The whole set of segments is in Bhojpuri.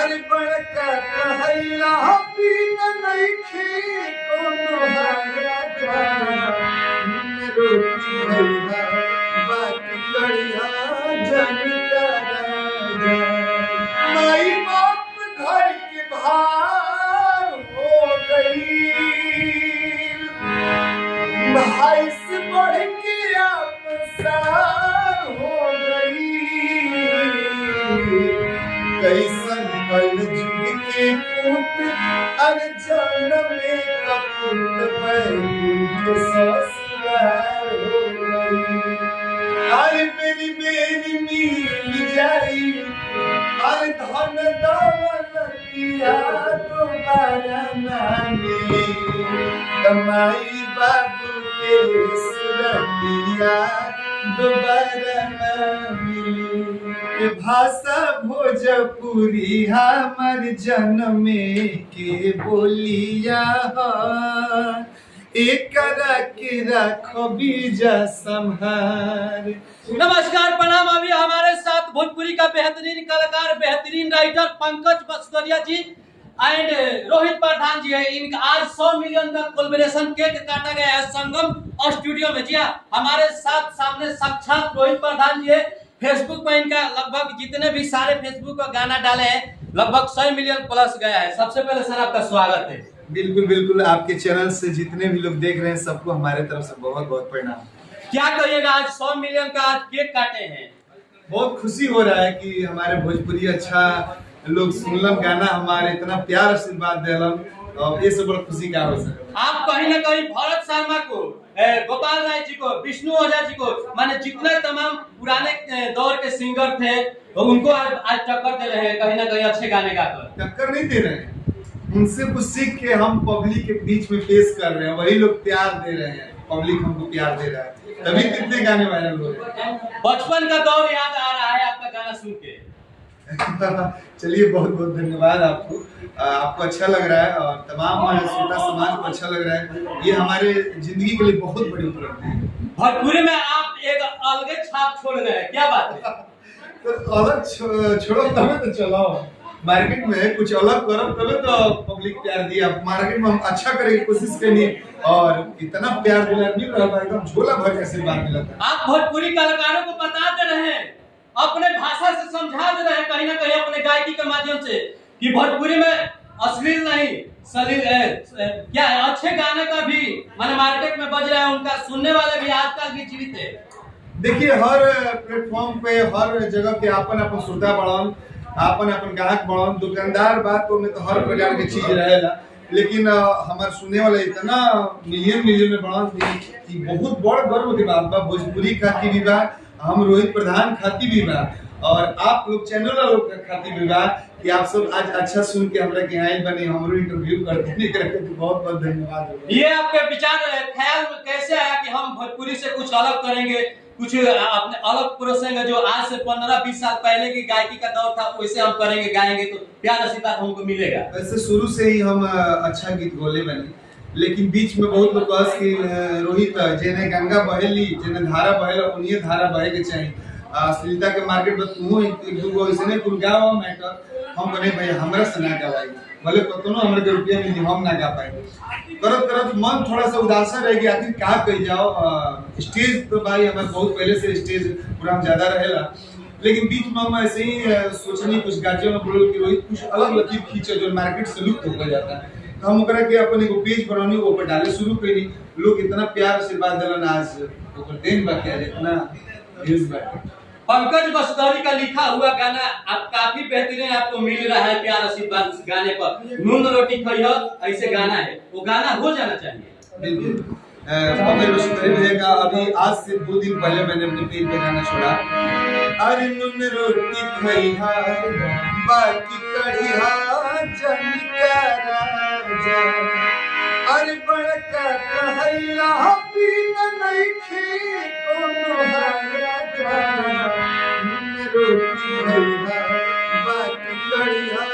अरे बड़का कहैया बिन नइखे कोनो राजा रोटी भैया बाकी कड़िया जन का राजा माई बाप घर के भार हो गई भाई से बढ़ के आपसार हो गई कैसन कल जुग के पुत अर्जन में कपूत बैठ ससुराल हो गई अरे मेरी मेरी मिल जाई अरे धन दौलतिया दोबारा ना मिली कमाई बाबू के सुरतिया दोबारा ना मिली भाषा भोजपुरी हमर जन्मे के बोलिया एकरा के रखो बीजा संहार। नमस्कार प्रणाम। अभी हमारे साथ भोजपुरी का बेहतरीन कलाकार बेहतरीन राइटर पंकज बसकरिया जी एंड रोहित प्रधान जी है। इनका आज 100 मिलियन का कोलैबोरेशन केक काटा गया है संगम स्टूडियो में। जी हाँ, हमारे साथ सामने साक्षात रोहित प्रधान जी है। फेसबुक पर इनका लगभग जितने भी सारे फेसबुक पर गाना डाले हैं लगभग 100 मिलियन प्लस गया है। सबसे पहले सर आपका स्वागत है। बिल्कुल बिल्कुल, आपके चैनल से जितने भी लोग देख रहे हैं सबको हमारे तरफ से बहुत बहुत प्रणाम। क्या कहिएगा, आज 100 मिलियन का आज केक काटे हैं, बहुत खुशी हो रहा है कि हमारे भोजपुरी अच्छा लोग सुनलन गाना, हमारे इतना प्यार आशीर्वाद देलन और ये सब बड़ा खुशी का हो सके। आप कहीं ना कहीं भरत शर्मा को, गोपाल राय जी को, विष्णु ओझा जी को, माने जितने तमाम पुराने दौर के सिंगर थे तो उनको आज टक्कर दे रहे हैं कहीं ना कहीं अच्छे गाने गाकर। टक्कर नहीं दे रहे हैं, उनसे कुछ सीख के हम पब्लिक के बीच में पेश कर रहे हैं, वही लोग प्यार दे रहे हैं, पब्लिक हमको प्यार दे रहा है, तभी कितने गाने वायरल हो रहे हैं। बचपन का दौर याद आ रहा है आपका गाना सुन के। चलिए बहुत बहुत धन्यवाद आपको, आपको अच्छा लग रहा है और तमाम श्रोता समाज को अच्छा लग रहा है। ये हमारे जिंदगी के लिए बहुत बड़ी उपलब्धि है। भोजपुरी में आप एक अलग छाप छोड़ रहे हैं, क्या बात है? तो अलग छोड़ो तभी तो चलो, मार्केट में कुछ अलग करो तभी तो पब्लिक प्यार दिया। मार्केट में हम अच्छा करने की कोशिश करनी और इतना प्यार दिला नहीं रहा था, एकदम झोला भर के आशीर्वाद मिला था। आप भोजपुरी कलाकारों को बता दे रहे हैं, अपने भाषा से समझा दे रहे हैं कहीं ना कहीं अपने गायकी के माध्यम से कि भोजपुरी में अश्लील नहीं सलील क्या है, अच्छे गाने का भी माने मार्केट में बज रहा है, उनका सुनने वाले भी आजकल भी जीवित है। देखिए हर प्लेटफॉर्म पे हर जगह पे अपन अपन श्रोता बढ़ान, अपन अपन ग्राहक बढ़ान, दुकानदार बात में तो हर प्रकार की चीज रहेगा, लेकिन हमारे सुनने वाले इतना मिलियन मिलियन में बढ़ान कि बहुत बड़ गर्व की बात बा। भोजपुरी खाती भी बा, हम रोहित प्रधान खाती भी बा और आप लोग चैनल लोग खाती भी बा कि आप सब आज अच्छा सुन के हमरा के आए बने, हमरो इंटरव्यू करके तो बहुत बहुत धन्यवाद। ये आपके विचार ख्याल में कैसे आया कि हम भोजपुरी से कुछ अलग करेंगे, कुछ अपने अलग प्रोसेंगे, जो आज से 15-20 साल पहले की गायकी का दौर था वैसे हम करेंगे, गाएंगे तो प्यार आशीर्वाद हमको मिलेगा। वैसे शुरू से ही हम अच्छा गीत गोले बने, लेकिन बीच में बहुत लोग बस कि रोहित जेने गंगा बहेली जेने धारा बहेला उन्हीं धारा बहे के चाहिए, अश्लीलता के मार्केट में तू एक दो ऐसे कुल गाओ मैटर हम बने भाई हमरा से ना गवाई, भले कतनो हमरे के रुपया मिली हम ना गा पाए। करत करत मन थोड़ा सा उदासन रह गया, आखिर क्या कह जाओ। स्टेज तो भाई हमें बहुत पहले से स्टेज प्रोग्राम ज्यादा रहेला, लेकिन बीच में हम ऐसे ही सोचनी कुछ गार्जियन ने बोलो कि रोहित कुछ अलग लकीर खींचे जो मार्केट से लुप्त हो जाता है, तो हम ओकरा के अपन एगो पेज बनानी ऊपर डाले शुरू करी। लोग इतना प्यार आशीर्वाद देलन, आज ओकर देन बाकी आज इतना व्यूज बाकी। पंकज बसकरी का लिखा हुआ गाना आप काफी बेहतरीन आपको मिल रहा है, प्यार आशीर्वाद उस गाने पर नून रोटी खइयो ऐसे गाना है, वो गाना हो जाना चाहिए। बिल्कुल पंकज बसकरी भैया का अभी आज से 2 दिन पहले मैंने अपने पेज पे गाना छोड़ा, अरे नून रोटी खइहा बाकी कढ़िया जन का राजा अरे बड़का कहैया बिन नइखे कोनो राजा रोटी भैया बाकी कढ़िया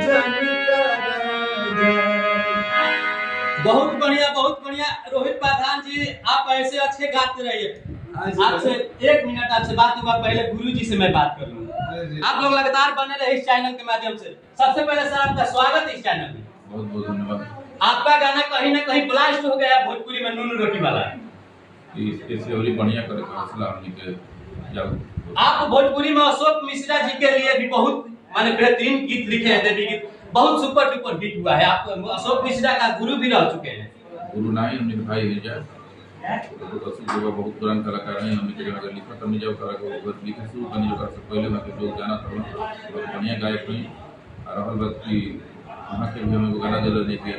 जन का राजा। बहुत बढ़िया रोहित प्रधान जी, आप ऐसे अच्छे गाते रहिए। आपसे 1 मिनट आपसे बात हुआ, पहले गुरु जी से मैं बात कर लूंगा। जी। आप लोग लगातार बने रहे इस चैनल के माध्यम से। सबसे पहले सर आपका स्वागत है इस चैनल में। बहुत बहुत धन्यवाद। आपका गाना कहीं ना कहीं ब्लास्ट हो गया भोजपुरी में, नून रोटी वाला। इससे और बढ़िया करे हौसला हमने के जाओ। आप भोजपुरी में अशोक मिश्रा जी के लिए भी बहुत माने बेहतरीन गीत लिखे हैं, देवी गीत बहुत सुपर डुपर हिट हुआ है। आप अशोक मिश्रा का गुरु भी रह चुके हैं। गुरु नहीं हमने भाई है जा तो अशोक जी बहुत पुरान कलाकार हैं। हमने के अगर लिखा तो नहीं जाओ करा को अगर लिखे शुरू करने जो कर से पहले में के लोग जाना था बहुत बढ़िया गायक हैं। और रहल बात की वहां के भी हमें गाना दिल नहीं के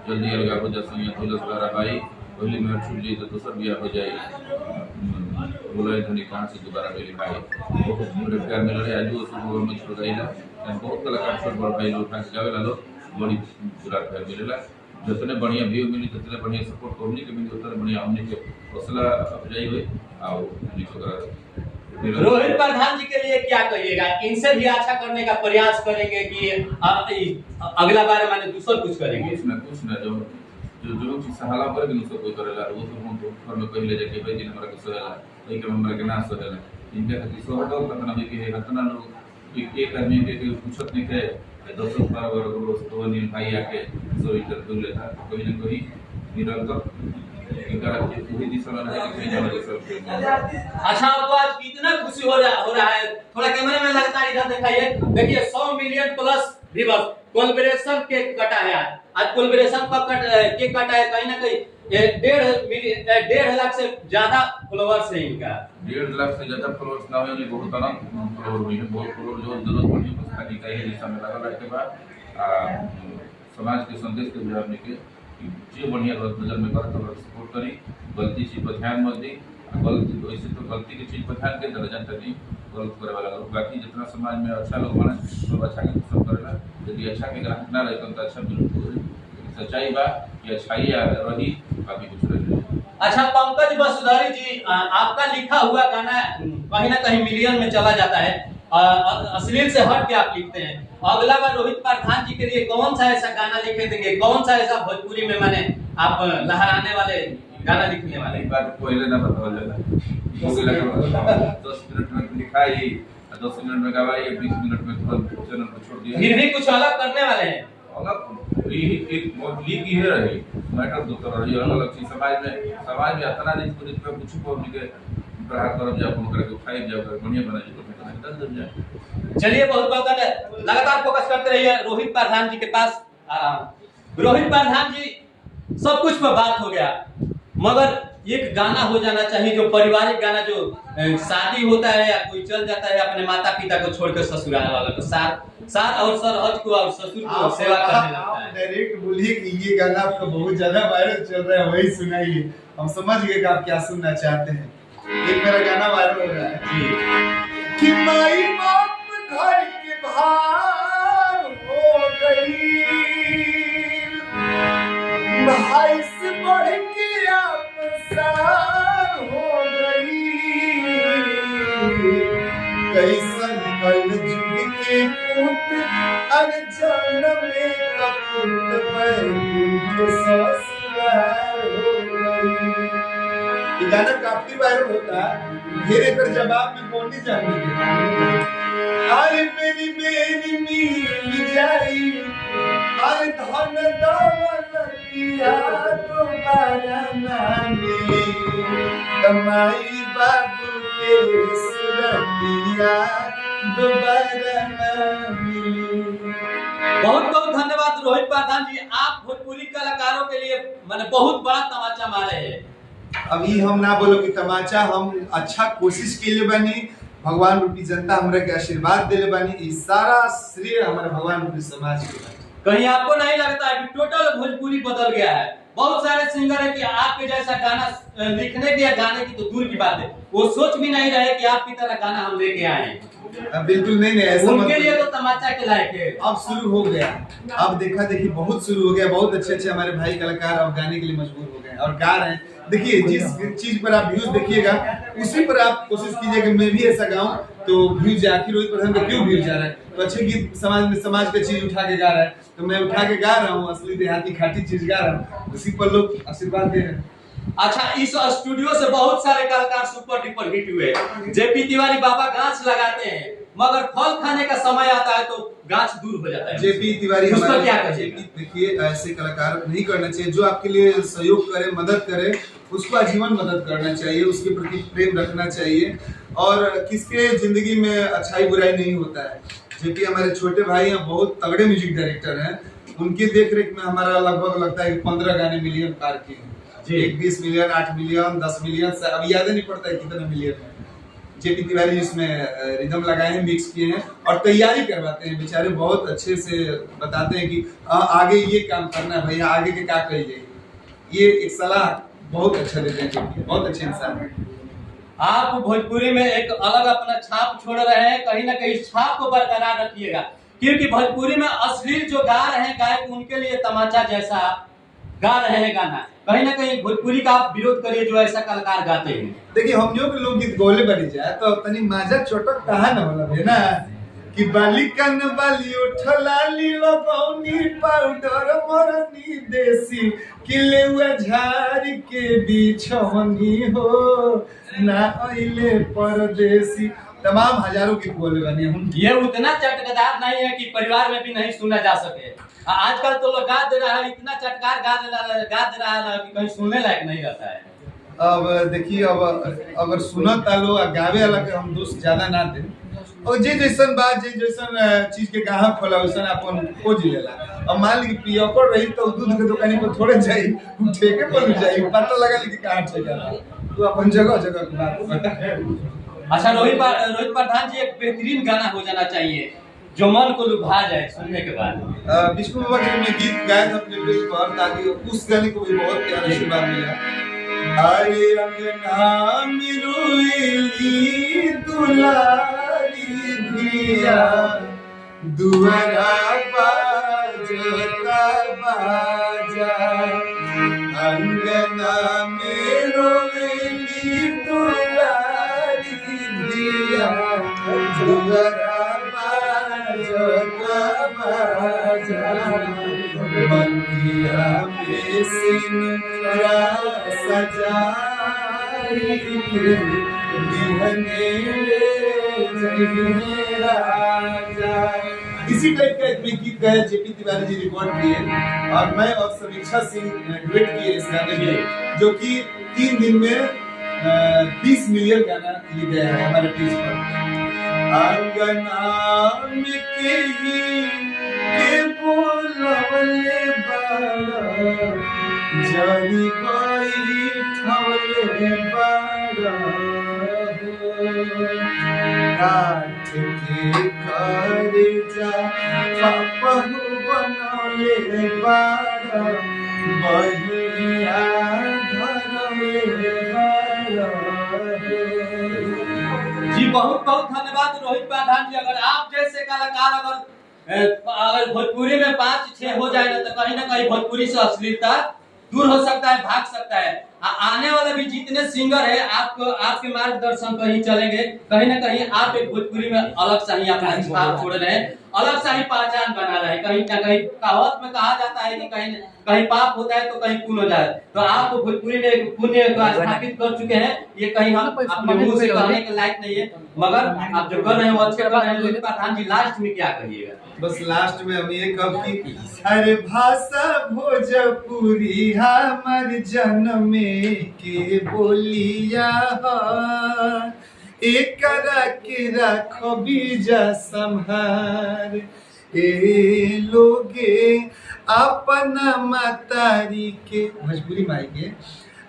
जल्दी अलगा हो जा संग तुलस गारा भाई पहली में छूट जी तो दूसर बिया हो जाए बोले धनी कहां से दोबारा पहले भाई बहुत बड़े प्यार मिल रहे आज वो में छोड़ गईला बहुत कलाकार छोड़ बड़ भाई लोग उठा के गावे ला लो बड़ी पूरा प्यार मिलेला। जितने बढ़िया व्यू मिली जितने बढ़िया सपोर्ट करनी के मिली उतना बढ़िया हमने के हौसला अफजाई हुई आओ रोहित प्रधान जी के लिए क्या कहिएगा? इनसे भी अच्छा करने का प्रयास करेंगे कि अगला बार माने दूसरा कुछ करेंगे? कुछ ना जो चीज सहाला पर के नुसो कोई करेला वो तो हम घर में पहले जाके भाई दिन हमरा के सोहेला एक हमरा के ना सोहेला इनके खातिर सोहटो कतना भी के कतना लोग एक आदमी के पूछत नहीं के 10-12 रोज तो नील भाई आके सो इधर दूर लेता कोई ना कोई निरंतर इनका पूरी दिशा में है कि जाना सब। अच्छा आपको आज कितना खुशी हो रहा है? थोड़ा कैमरे में लगातार इधर दिखाइए। देखिए 100 million plus viewers collaboration cake कटा है। आज कोलैबोरेशन का केक कटा है। कहीं ना कहीं 1.5 लाख से ज्यादा फॉलोअर्स है इनका। 1.5 लाख से ज्यादा फॉलोअर्स ना हुए बहुत आनंद फॉलोअर हुए बहुत फॉलोअर जो जरूरत पड़ी उसका दिखाई है दिशा में लगा के बाद समाज के संदेश के बिहार में के जो बढ़िया नजर में कर सपोर्ट करी गलती चीज पर ध्यान मत दी गलती वैसे तो गलती की चीज पर ध्यान के दर्जा तक गलत करे वाला लोग बाकी जितना समाज में अच्छा लोग बने सब अच्छा के सब करेला यदि अच्छा के ग्राहक ना रहे तो अच्छा बिल्कुल सच्चाई बा कि अच्छाई रही बाकी कुछ रहे। अच्छा पंकज वसुधारी जी आपका लिखा हुआ गाना कहीं ना कहीं मिलियन में चला जाता है। अश्लील से हट के आप लिखते हैं। अगला बार रोहित प्रधान जी के लिए कौन सा ऐसा गाना लिखे देंगे? कौन सा ऐसा भोजपुरी में माने आप लहराने वाले गाना लिखने वाले? एक बात पहले ना बताओ जरा हो गया 10 मिनट में लिखाई 10 मिनट में गवाई 20 मिनट में चैनल को छोड़ दिया। फिर भी कुछ अलग करने वाले हैं। अलग एक लीक ही है रही मैटर दूसरा रही अलग चीज समाज में इतना नहीं कुछ को के प्रहार करब जा फोन करके उठाई जा बढ़िया बना जी तो दस जाए। चलिए बहुत बहुत लगातार फोकस करते रहिए रोहित प्रधान जी के पास। रोहित प्रधान जी सब कुछ पर बात हो गया मगर एक गाना हो जाना चाहिए जो पारिवारिक गाना जो शादी होता है या कोई चल जाता है अपने माता पिता को छोड़कर ससुराल वाला को साथ और सरहज को और ससुर को सेवा करने लगता है। डायरेक्ट बोलिए कि ये गाना आपका बहुत ज्यादा वायरल चल रहा है वही सुनाइए हम समझ गए कि आप क्या सुनना चाहते हैं। एक मेरा गाना वायरल हो रहा है जी कि माई बाप घर के भार हो गई भाई से बढ़ के आप सार हो गई कैसन कल जुग के पुत अनजान में कपूत बैठ ससुराल हो गई। ये गाना काफी वायरल होता है। फिर एक जवाब में कौन नहीं जानते अरे मेरी मिल जाई अरे धन दौलतिया दोबारा ना मिली कमाई बाबू के सुरतिया दोबारा ना मिली। बहुत बहुत धन्यवाद रोहित प्रधान जी। आप भोजपुरी कलाकारों के लिए मैंने बहुत बड़ा तमाचा मारे हैं। अभी हम ना बोलो कि तमाचा हम अच्छा कोशिश के लिए बनी भगवान रूपी जनता हमरा के आशीर्वाद देले बनी ई सारा श्रेय हमारे भगवान रूपी समाज के। कहीं आपको नहीं लगता है कि टोटल भोजपुरी बदल गया है? बहुत सारे सिंगर है कि आपके जैसा गाना लिखने की या गाने की तो दूर की बात है वो सोच भी नहीं रहे कि आपकी तरह गाना हम लेके आए हैं। बिल्कुल नहीं ऐसा उनके लिए तो तमाचा के लायक है। अब शुरू हो गया अब देखा देखी बहुत शुरू हो गया बहुत अच्छे हमारे भाई कलाकार अब गाने के लिए मजबूर हो गए और गा रहे हैं। देखिए जिस चीज पर आप व्यूज देखिएगा उसी पर आप कोशिश कीजिए कि मैं भी ऐसा गाऊं तो व्यूज आखिर रोहित प्रधान का क्यों व्यूज जा रहा है तो अच्छे गीत समाज का चीज उठा के गा रहा है तो मैं उठा के गा रहा हूँ असली देहाती खाटी चीज गा रहा हूँ उसी पर लोग आशीर्वाद दे रहे हैं। अच्छा इस स्टूडियो से बहुत सारे कलाकार सुपर डुपर हिट हुए। जेपी तिवारी बाबा गाछ लगाते हैं मगर फल खाने का समय आता है तो गाछ दूर हो जाता है। जेपी तिवारी उसका हमारे क्या कहिएगा? देखिए, ऐसे कलाकार नहीं करना चाहिए। जो आपके लिए सहयोग करे, मदद करे, उसको आजीवन मदद करना चाहिए, उसके प्रति प्रेम रखना चाहिए। और किसके जिंदगी में अच्छाई बुराई नहीं होता है। जेपी हमारे छोटे भाई हैं, बहुत तगड़े म्यूजिक डायरेक्टर हैं। उनकी देखरेख में हमारा लगभग लगता है कि 15 गाने मिलियन पार किए हैं। एक 20 मिलियन, 8 मिलियन, 10 मिलियन, अब याद ही नहीं पड़ता है कितना मिलियन है। जेपी तिवारी इसमें रिदम लगाए हैं, मिक्स किए हैं और तैयारी करवाते हैं। बेचारे बहुत अच्छे से बताते हैं कि आगे ये काम करना है भैया, आगे के क्या करिए। ये एक सलाह बहुत अच्छा देते हैं। जेपी बहुत अच्छे इंसान है। आप भोजपुरी में एक अलग अपना छाप छोड़ रहे हैं, कहीं ना कहीं छाप को बरकरार रखिएगा, क्योंकि भोजपुरी में अश्लील जो गा रहे हैं गायक, उनके लिए तमाचा जैसा गा रहे हैं गाना। कहीं ना कहीं भोजपुरी का आप विरोध करिए जो ऐसा कलाकार गाते हैं। देखिए, हम जो भी लोग गीत गोले बनी जाए तो तनी माजा चोटक कहा न होला है ना कि बाली कन बाली उठला लीलो पौनी पाउडर मरनी देसी किले हुआ झाड़ी के बिछवनी हो ना आइले परदेसी। तमाम हजारों की बोले बनी हम। ये उतना चटकदार नहीं है कि परिवार में भी नहीं सुना जा सके। आजकल तो लोग गा दे रहा है, इतना चटकार गा दे रहा है कि कहीं सुनने लायक नहीं रहता है। अब देखिए, अब अगर सुनत आलो गावे वाला के हम दोस्त ज्यादा ना दे, और जे जैसन बात, जे जैसन चीज के गाहक होला वैसन अपन खोज लेला। अब मान ली कि पियकर रही तो दूध के दुकानी पर थोड़े जाई, ठेके पर जाई, पता लगा ली कि कहां ठेका तो अपन जगह जगह की बात बता। अच्छा, रोहित प्रधान जी, एक बेहतरीन गाना हो जाना चाहिए जो मन को लुभा जाए सुनने के बाद। विष्णु बाबा के मैं गीत गाया था अपने पेज पर, ताकि उस गाने को भी बहुत प्यारा आशीर्वाद मिला। अरे अंगना में रोएली दुलारी धिया, दुआरा बाजता बाजा। अंगना में रोएली दुलारी धिया, दुआरा मंदिरा में सिंदूरा सजाई बिहने जय राजा। इसी टाइप का एक गीत गाया जेपी तिवारी जी, रिकॉर्ड किए और मैं और समीक्षा सिंह डुएट किए इस गाने में, जो कि 3 दिन में 20 मिलियन गाना ये गया है हमारे पेज पर। अंगना में के बोलवले बाड़ा, जानी बाई ठवले बाड़ा। काठ के कारेजा पापहु बनौले बाड़ा, बहिया धरले बाड़ा। जी बहुत बहुत धन्यवाद रोहित प्रधान जी। अगर आप जैसे कलाकार अगर भोजपुरी में 5-6 हो जाए ना, तो कहीं ना कहीं भोजपुरी से अश्लीलता दूर हो सकता है, भाग सकता है। आने वाले भी जितने सिंगर है, आपके मार्गदर्शन पर ही चलेंगे। कहीं ना कहीं आप एक भोजपुरी में अलग सा ही अपना छाप छोड़ रहे हैं, अलग सा ही पहचान बना रहे हैं। कहीं ना कहीं कहावत में कहा जाता है कि कहीं पाप होता है तो कहीं पुण्य हो जाए, तो आप भोजपुरी में एक पुण्य को स्थापित कर चुके हैं। ये कहीं हम अपने मुंह से कहने के लायक नहीं है, मगर आप जो कर रहे हैं वो अच्छे कर रहे हैं। रोहित प्रधान जी, लास्ट में क्या कहिएगा? बस लास्ट में हम ये कब की अरे भाषा भोजपुरी हमार जन्म के बोलिया एकरा के रखो बीजा संहार। ए लोगे अपना मातारी के, भोजपुरी माई के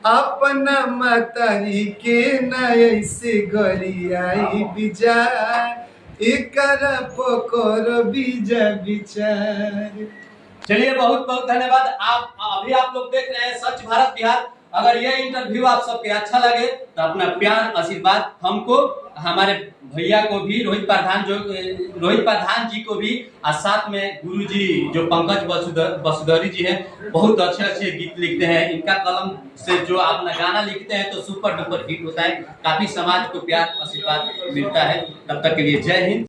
अपना मातारी के नय से गरियाई बिजार, एकरा पकर बीजा विचार। चलिए बहुत बहुत धन्यवाद। अभी आप लोग देख रहे हैं सच भारत बिहार। अगर ये इंटरव्यू आप सबके अच्छा लगे तो अपना प्यार आशीर्वाद हमको, हमारे भैया को भी, रोहित प्रधान जी को भी, और साथ में गुरुजी जो पंकज वसुधरी जी हैं, बहुत अच्छे अच्छे गीत लिखते हैं। इनका कलम से जो अपना गाना लिखते हैं तो सुपर डुपर हिट होता है। काफी समाज को प्यार आशीर्वाद मिलता है। तब तक के लिए जय हिंद।